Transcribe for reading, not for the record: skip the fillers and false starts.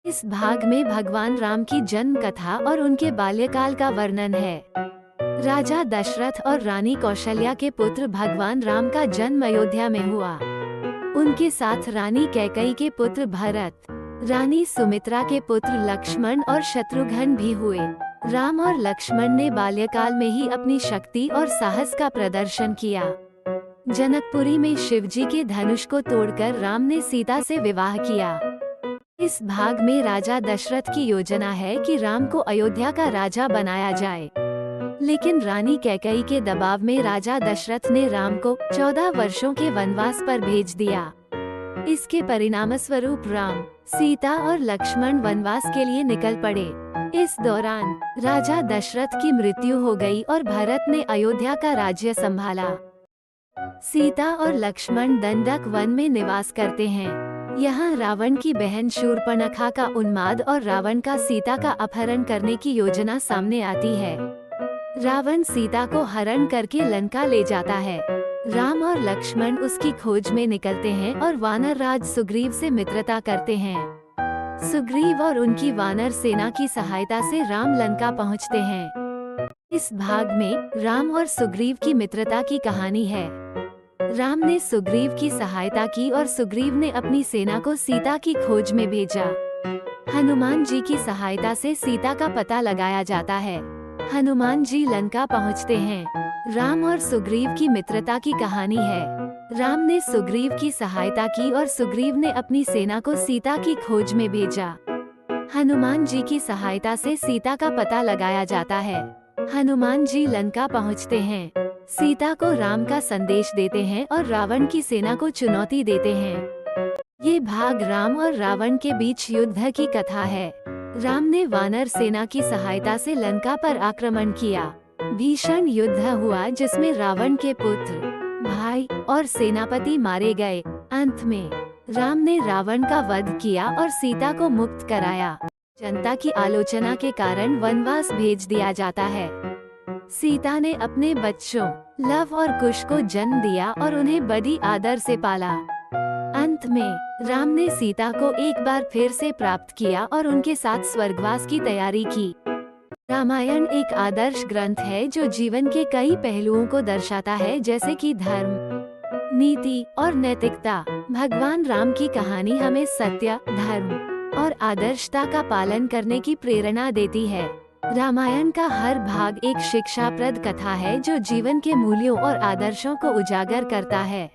इस भाग में भगवान राम की जन्म कथा और उनके बाल्यकाल का वर्णन है। राजा दशरथ और रानी कौशल्या के पुत्र भगवान राम का जन्म अयोध्या में हुआ। उनके साथ रानी कैकेयी के पुत्र भरत, रानी सुमित्रा के पुत्र लक्ष्मण और शत्रुघ्न भी हुए। राम और लक्ष्मण ने बाल्यकाल में ही अपनी शक्ति और साहस का प्रदर्शन किया। जनकपुरी में शिवजी के धनुष को तोड़कर राम ने सीता से विवाह किया। इस भाग में राजा दशरथ की योजना है कि राम को अयोध्या का राजा बनाया जाए, लेकिन रानी कैकेयी के दबाव में राजा दशरथ ने राम को 14 वर्षों के वनवास पर भेज दिया। इसके परिणामस्वरूप राम, सीता और लक्ष्मण वनवास के लिए निकल पड़े। इस दौरान राजा दशरथ की मृत्यु हो गई और भरत ने अयोध्या का राज्य संभाला। सीता और लक्ष्मण दंडक वन में निवास करते हैं। यहाँ रावण की बहन शूर्पणखा का उन्माद और रावण का सीता का अपहरण करने की योजना सामने आती है। रावण सीता को हरण करके लंका ले जाता है। राम और लक्ष्मण उसकी खोज में निकलते हैं और वानर राज सुग्रीव से मित्रता करते हैं। सुग्रीव और उनकी वानर सेना की सहायता से राम लंका पहुँचते हैं। इस भाग में राम और सुग्रीव की मित्रता की कहानी है। राम ने सुग्रीव की सहायता की और सुग्रीव ने अपनी सेना को सीता की खोज में भेजा। हनुमान जी की सहायता से सीता का पता लगाया जाता है। हनुमान जी लंका पहुंचते हैं। राम और सुग्रीव की मित्रता की कहानी है। राम ने सुग्रीव की सहायता की और सुग्रीव ने अपनी सेना को सीता की खोज में भेजा। हनुमान जी की सहायता से सीता का पता लगाया जाता है। हनुमान जी लंका पहुंचते हैं। सीता को राम का संदेश देते हैं और रावण की सेना को चुनौती देते हैं। ये भाग राम और रावण के बीच युद्ध की कथा है। राम ने वानर सेना की सहायता से लंका पर आक्रमण किया। भीषण युद्ध हुआ जिसमें रावण के पुत्र, भाई और सेनापति मारे गए। अंत में राम ने रावण का वध किया और सीता को मुक्त कराया। जनता की आलोचना के कारण वनवास भेज दिया जाता है। सीता ने अपने बच्चों लव और कुश को जन्म दिया और उन्हें बड़ी आदर से पाला। अंत में राम ने सीता को एक बार फिर से प्राप्त किया और उनके साथ स्वर्गवास की तैयारी की। रामायण एक आदर्श ग्रंथ है जो जीवन के कई पहलुओं को दर्शाता है, जैसे कि धर्म, नीति और नैतिकता। भगवान राम की कहानी हमें सत्य, धर्म और आदर्शता का पालन करने की प्रेरणा देती है। रामायण का हर भाग एक शिक्षाप्रद कथा है जो जीवन के मूल्यों और आदर्शों को उजागर करता है।